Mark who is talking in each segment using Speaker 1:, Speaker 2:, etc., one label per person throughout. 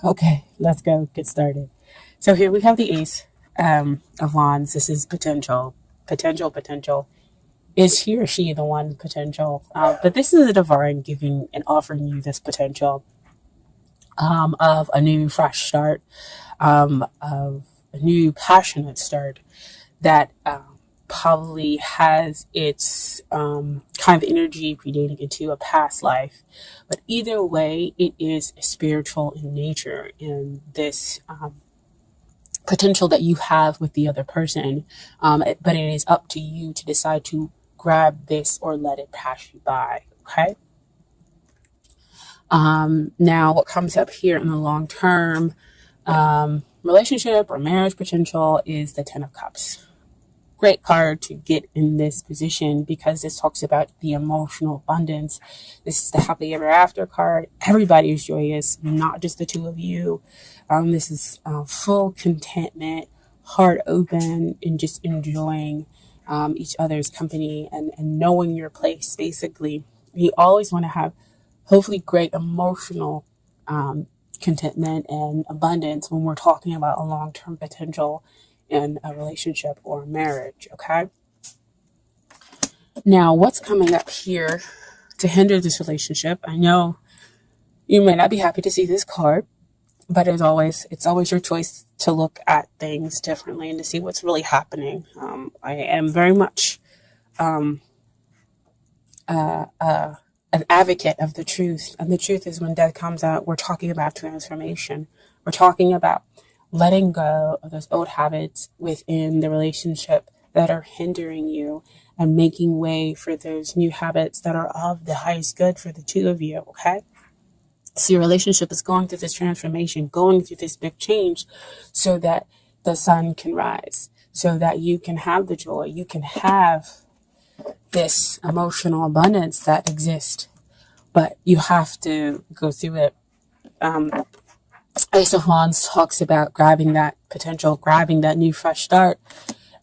Speaker 1: Okay, let's go get started. So here we have the Ace of Wands. This is potential, potential. Is he or she the one potential? But this is a divine giving and offering you this potential of a new fresh start, of a new passionate start that probably has its kind of energy predating into a past life. But either way, it is spiritual in nature, and this potential that you have with the other person. But it is up to you to decide to grab this or let it pass you by. Okay. Now, what comes up here in the long term relationship or marriage potential is the Ten of Cups. Great card to get in this position because this talks about the emotional abundance. This is the happily ever after card. Everybody is joyous, not just the two of you. This is full contentment, heart open, and just enjoying each other's company and knowing your place, basically. You always want to have hopefully great emotional contentment and abundance when we're talking about a long-term potential in a relationship or a marriage. Okay. Now, what's coming up here to hinder this relationship? I know you may not be happy to see this card, but as always, it's always your choice to look at things differently and to see what's really happening. I am very much an advocate of the truth. And the truth is, when death comes out, we're talking about transformation. We're talking about letting go of those old habits within the relationship that are hindering you and making way for those new habits that are of the highest good for the two of you. Okay. So your relationship is going through this transformation, going through this big change so that the sun can rise, so that you can have the joy, you can have this emotional abundance that exists, but you have to go through it. Ace of Wands talks about grabbing that potential, grabbing that new fresh start.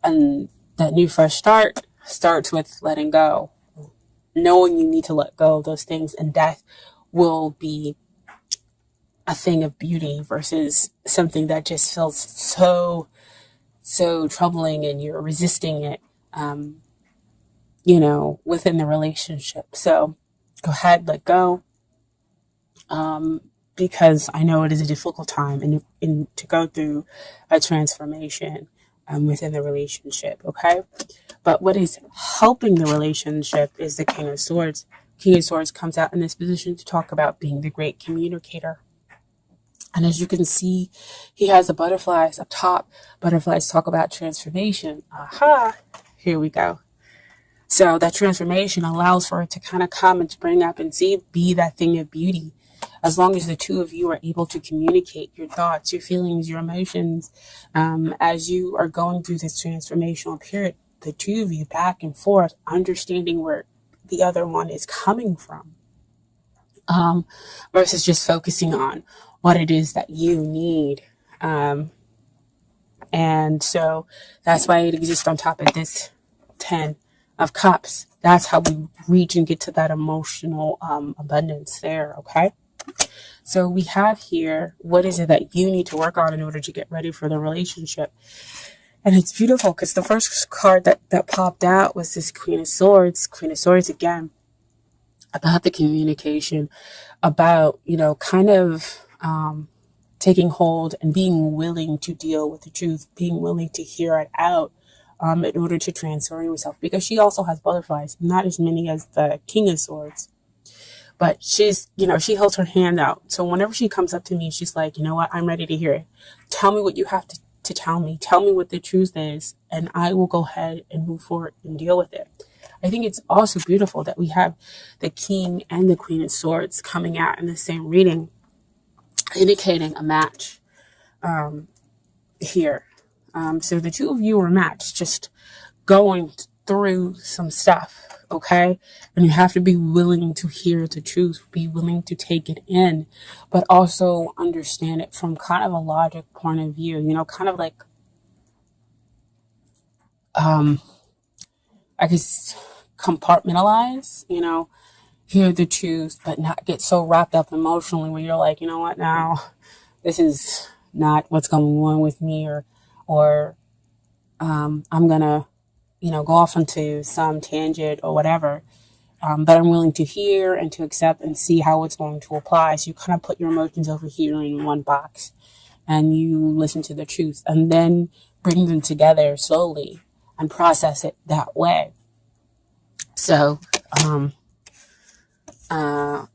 Speaker 1: And that new fresh start starts with letting go, knowing you need to let go of those things, and death will be a thing of beauty versus something that just feels so troubling and you're resisting it, within the relationship. So go ahead, let go. Because I know it is a difficult time and to go through a transformation within the relationship, okay? But what is helping the relationship is the King of Swords. King of Swords comes out in this position to talk about being the great communicator. And as you can see, he has the butterflies up top. Butterflies talk about transformation. Aha, here we go. So that transformation allows for it to kind of come and spring up and be that thing of beauty. As long as the two of you are able to communicate your thoughts, your feelings, your emotions, as you are going through this transformational period, the two of you back and forth, understanding where the other one is coming from, versus just focusing on what it is that you need. And so that's why it exists on top of this 10 of Cups. That's how we reach and get to that emotional abundance there, okay? So we have here, what is it that you need to work on in order to get ready for the relationship? And it's beautiful because the first card that popped out was this Queen of Swords. Queen of Swords again, about the communication, about, kind of taking hold and being willing to deal with the truth, being willing to hear it out in order to transform yourself. Because she also has butterflies, not as many as the King of Swords. But she's, she holds her hand out. So whenever she comes up to me, she's like, you know what? I'm ready to hear it. Tell me what you have to tell me. Tell me what the truth is. And I will go ahead and move forward and deal with it. I think it's also beautiful that we have the King and the Queen of Swords coming out in the same reading, indicating a match here. So the two of you are matched, just going through some stuff. Okay. And you have to be willing to hear the truth, be willing to take it in, but also understand it from kind of a logic point of view, kind of like, I guess compartmentalize, hear the truth, but not get so wrapped up emotionally when you're like, you know what, now this is not what's going on with me, or I'm gonna, go off into some tangent or whatever. But I'm willing to hear and to accept and see how it's going to apply. So you kind of put your emotions over here in one box and you listen to the truth and then bring them together slowly and process it that way. So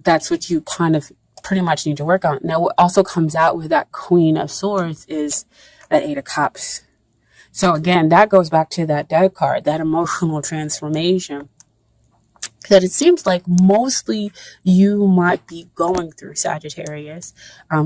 Speaker 1: that's what you kind of pretty much need to work on. Now, what also comes out with that Queen of Swords is that Eight of Cups. So again, that goes back to that death card, that emotional transformation that it seems like mostly you might be going through, Sagittarius,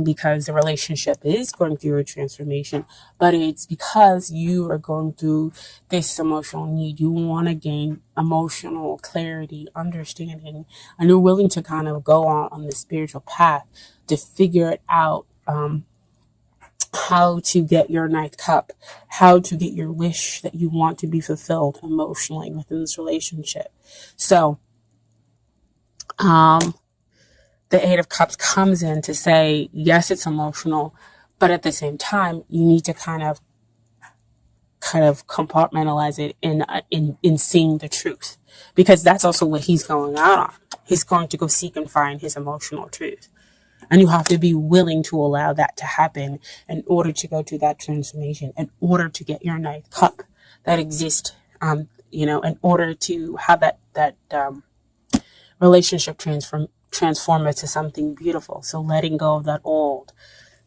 Speaker 1: because the relationship is going through a transformation, but it's because you are going through this emotional need. You want to gain emotional clarity, understanding, and you're willing to kind of go on the spiritual path to figure it out, how to get your ninth cup, how to get your wish that you want to be fulfilled emotionally within this relationship. So, the Eight of Cups comes in to say, yes, it's emotional, but at the same time, you need to kind of compartmentalize it in seeing the truth, because that's also what he's going out on. He's going to go seek and find his emotional truth. And you have to be willing to allow that to happen in order to go to that transformation, in order to get your ninth cup that exists, in order to have that relationship transform it to something beautiful. So letting go of that old.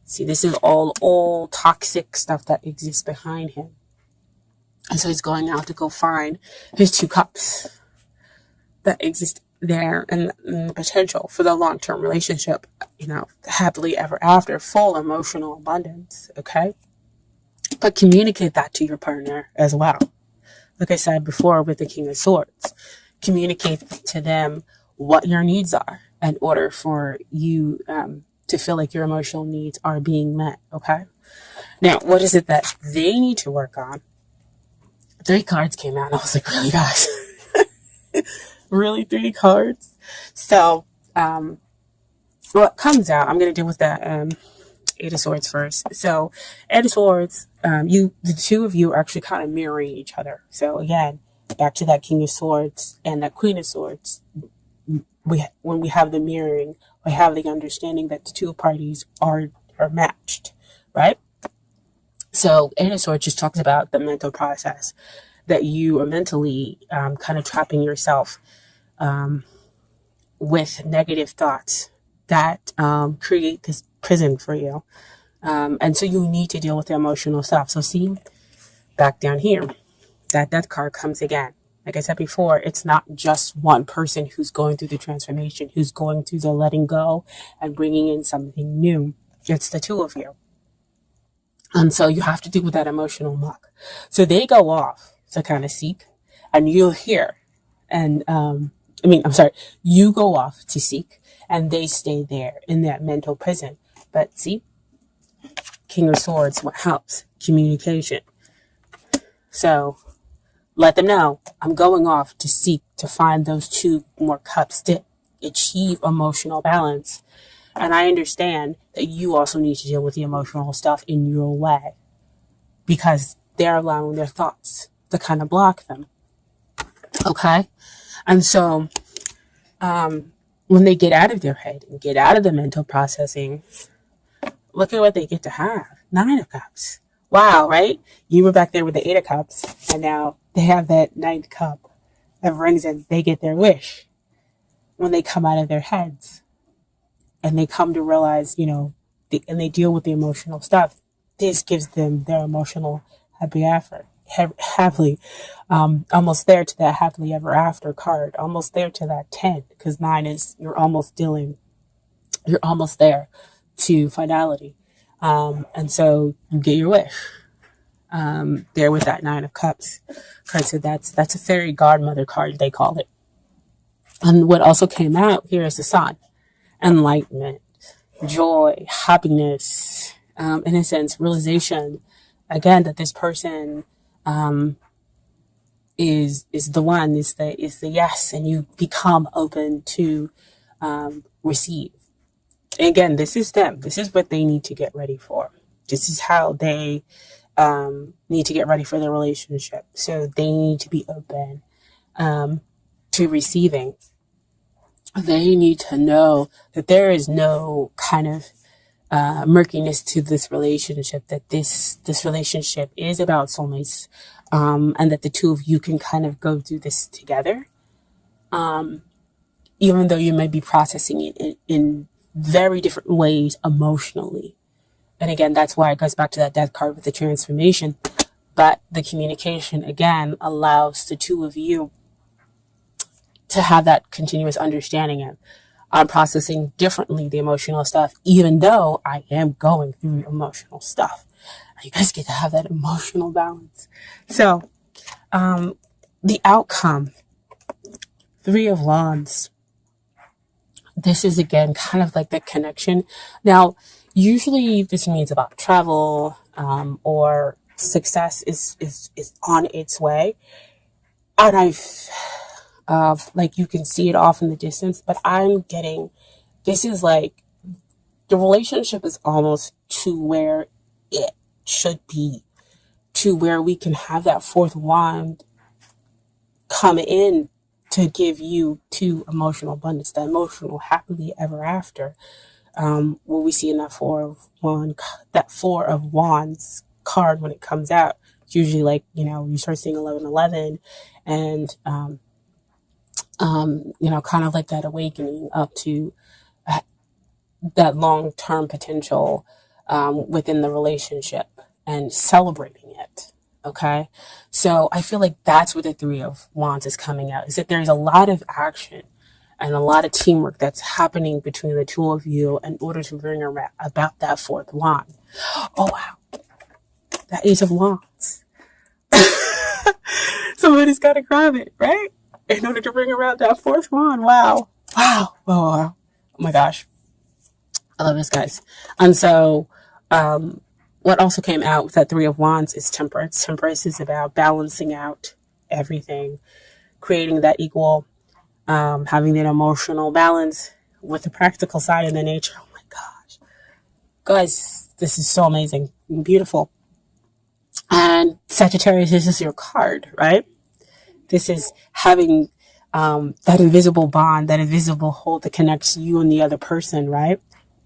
Speaker 1: See, this is all old toxic stuff that exists behind him. And so he's going out to go find his two cups that exist there, and the potential for the long-term relationship, happily ever after, full emotional abundance. Okay. But communicate that to your partner as well. Like I said before with the King of Swords, communicate to them what your needs are in order for you to feel like your emotional needs are being met. Okay. Now, what is it that they need to work on? 3 cards came out and I was like, really, guys? Really, 3 cards? So, what comes out, I'm going to deal with the Eight of Swords first. So, Eight of Swords, the two of you are actually kind of mirroring each other. So again, back to that King of Swords and that Queen of Swords, when we have the mirroring, we have the understanding that the two parties are matched, right? So Eight of Swords just talks about the mental process that you are mentally kind of trapping yourself with negative thoughts that create this prison for you. And so you need to deal with the emotional stuff. So see, back down here, that death card comes again. Like I said before, it's not just one person who's going through the transformation, who's going through the letting go and bringing in something new. It's the two of you. And so you have to deal with that emotional muck. So they go off to kind of seek, and you'll hear. And, you go off to seek, and they stay there in that mental prison. But see, King of Swords, what helps? Communication. So let them know, I'm going off to seek to find those 2 more cups to achieve emotional balance. And I understand that you also need to deal with the emotional stuff in your way, because they're allowing their thoughts to kind of block them. Okay? And so when they get out of their head and get out of the mental processing, look at what they get to have. 9 of Cups. Wow, right? You were back there with the 8 of Cups, and now they have that 9th cup that brings in, they get their wish when they come out of their heads and they come to realize, and they deal with the emotional stuff. This gives them their emotional happily, almost there to that happily ever after card, almost there to that 10, because 9 is, you're almost there to finality. And so you get your wish. There with that 9 of Cups. Okay, so that's a fairy godmother card, they call it. And what also came out here is the Sun. Enlightenment, joy, happiness, in a sense, realization, again, that this person is the one, is the yes, and you become open to receive. And again, this is them. This is what they need to get ready for. This is how they need to get ready for their relationship. So they need to be open to receiving. They need to know that there is no kind of murkiness to this relationship, that this relationship is about soulmates, and that the two of you can kind of go through this together, even though you might be processing it in very different ways emotionally. And again, that's why it goes back to that death card with the transformation. But the communication, again, allows the two of you to have that continuous understanding of, I'm processing differently the emotional stuff, even though I am going through emotional stuff. You guys get to have that emotional balance. So, the outcome, 3 of Wands. This is, again, kind of like the connection. Now, usually this means about travel, or success is on its way. And like you can see it off in the distance, but I'm getting, this is like, the relationship is almost to where it should be, to where we can have that 4th wand come in to give you to emotional abundance, the emotional happily ever after. What we see in that 4 of Wands card when it comes out, it's usually like, you start seeing 1111 and, kind of like that awakening up to that long-term potential within the relationship and celebrating it. Okay. So I feel like that's what the 3 of Wands is coming out, is that there's a lot of action and a lot of teamwork that's happening between the two of you in order to bring around about that 4th wand. Oh, wow. That Ace of Wands. Somebody's got to grab it, right? In order to bring around that 4th wand. Wow. Wow. Oh my gosh. I love this, guys. And so, what also came out with that 3 of Wands is Temperance. Temperance is about balancing out everything, creating that equal, having that emotional balance with the practical side and the nature. Oh my gosh. Guys, this is so amazing and beautiful. And Sagittarius, this is your card, right? This is having that invisible bond, that invisible hold that connects you and the other person, right?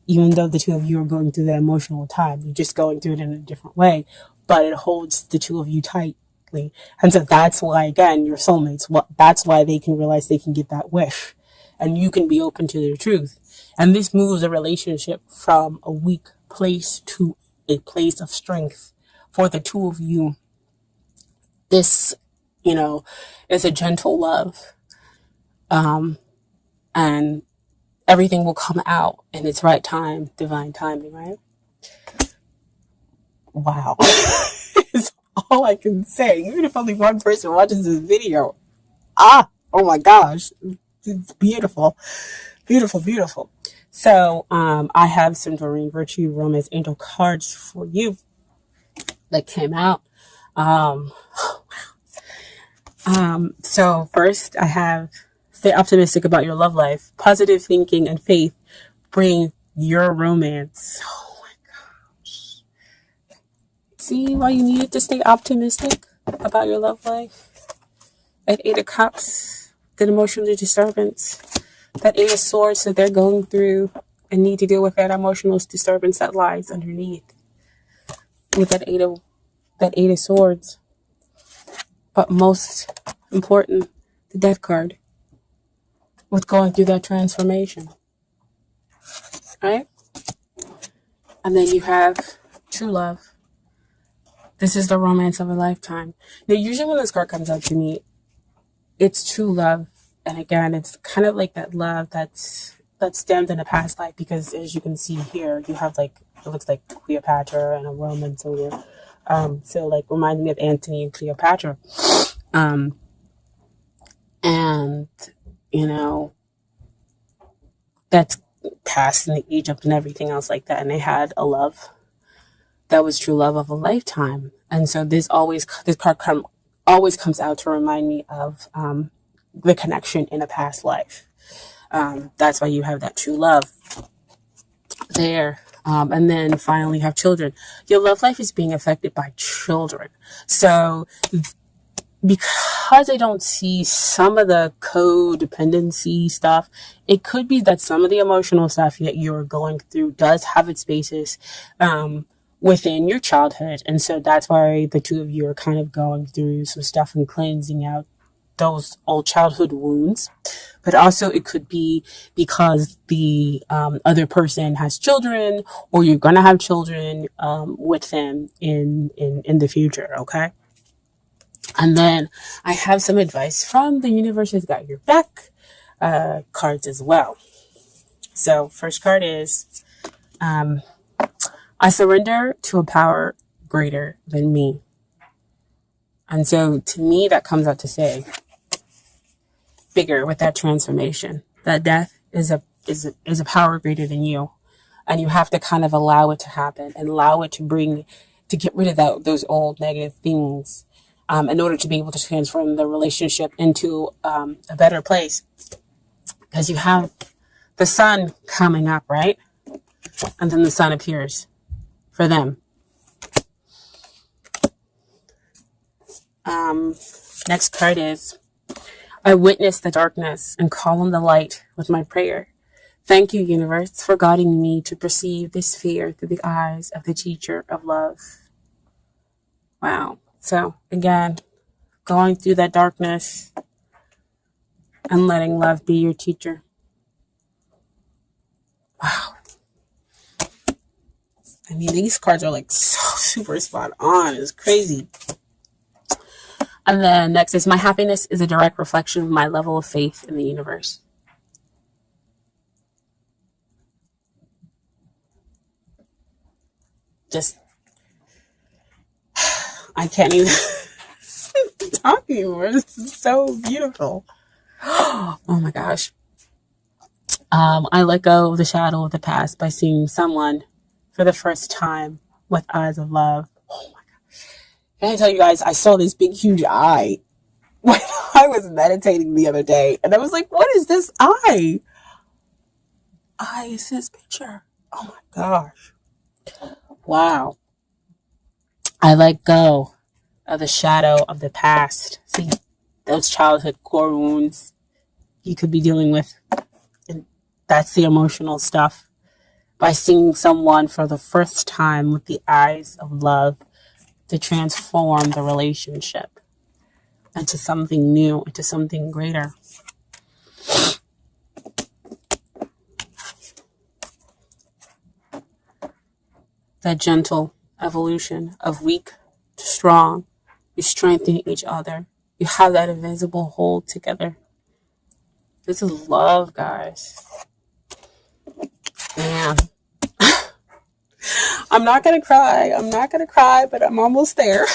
Speaker 1: Even though the two of you are going through that emotional time, you're just going through it in a different way, but it holds the two of you tightly. And so that's why, again, your soulmates, that's why they can realize they can get that wish and you can be open to their truth. And this moves a relationship from a weak place to a place of strength for the two of you. This, is a gentle love. And everything will come out in its right time, divine timing, right? Wow. It's all I can say. Even if only one person watches this video. Oh my gosh. It's beautiful. Beautiful, beautiful. So, I have some Doreen Virtue Romance Angel cards for you that came out. So first I have, stay optimistic about your love life. Positive thinking and faith bring your romance. Oh my gosh. See why you needed to stay optimistic about your love life? That 8 of Cups, that emotional disturbance, that 8 of Swords that they're going through and need to deal with that emotional disturbance that lies underneath. With that 8 of Swords. But most important, the Death card. With going through that transformation. Right? And then you have true love. This is the romance of a lifetime. Now, usually when this card comes out to me, it's true love. And again, it's kind of like that love that's stemmed in a past life, because as you can see here, you have like, it looks like Cleopatra and a Roman soldier. So like reminds me of Antony and Cleopatra. And that's past in the Egypt and everything else like that. And they had a love that was true love of a lifetime. And so this card always comes out to remind me of the connection in a past life. That's why you have that true love there. And then finally have children. Your love life is being affected by children. So because I don't see some of the codependency stuff, it could be that some of the emotional stuff that you're going through does have its basis within your childhood. And so that's why the two of you are kind of going through some stuff and cleansing out those old childhood wounds. But also it could be because the other person has children, or you're going to have children with them in the future, okay? And then I have some advice from the Universe Has Got Your Back cards as well. So first card is, I surrender to a power greater than me. And so to me, that comes out to say, bigger with that transformation. That death is a power greater than you. And you have to kind of allow it to happen and allow it to get rid of those old negative things. In order to be able to transform the relationship into a better place. Because you have the sun coming up, right? And then the sun appears for them. Next card is, I witness the darkness and call on the light with my prayer. Thank you, universe, for guiding me to perceive this fear through the eyes of the teacher of love. Wow. So again, going through that darkness and letting love be your teacher. Wow. I mean, these cards are like so super spot on. It's crazy. And then next is, my happiness is a direct reflection of my level of faith in the universe. Just, I can't even talk anymore. This is so beautiful. Oh my gosh. I let go of the shadow of the past by seeing someone for the first time with eyes of love. Oh my God. Can I tell you guys, I saw this big, huge eye when I was meditating the other day. And I was like, what is this eye? Eye is his picture. Oh my gosh. Wow. I let go of the shadow of the past. See, those childhood core wounds you could be dealing with. And that's the emotional stuff. By seeing someone for the first time with the eyes of love to transform the relationship into something new, into something greater. That gentle evolution of weak to strong. You strengthen each other. You have that invisible hold together. This is love, guys. Man. I'm not going to cry. But I'm almost there.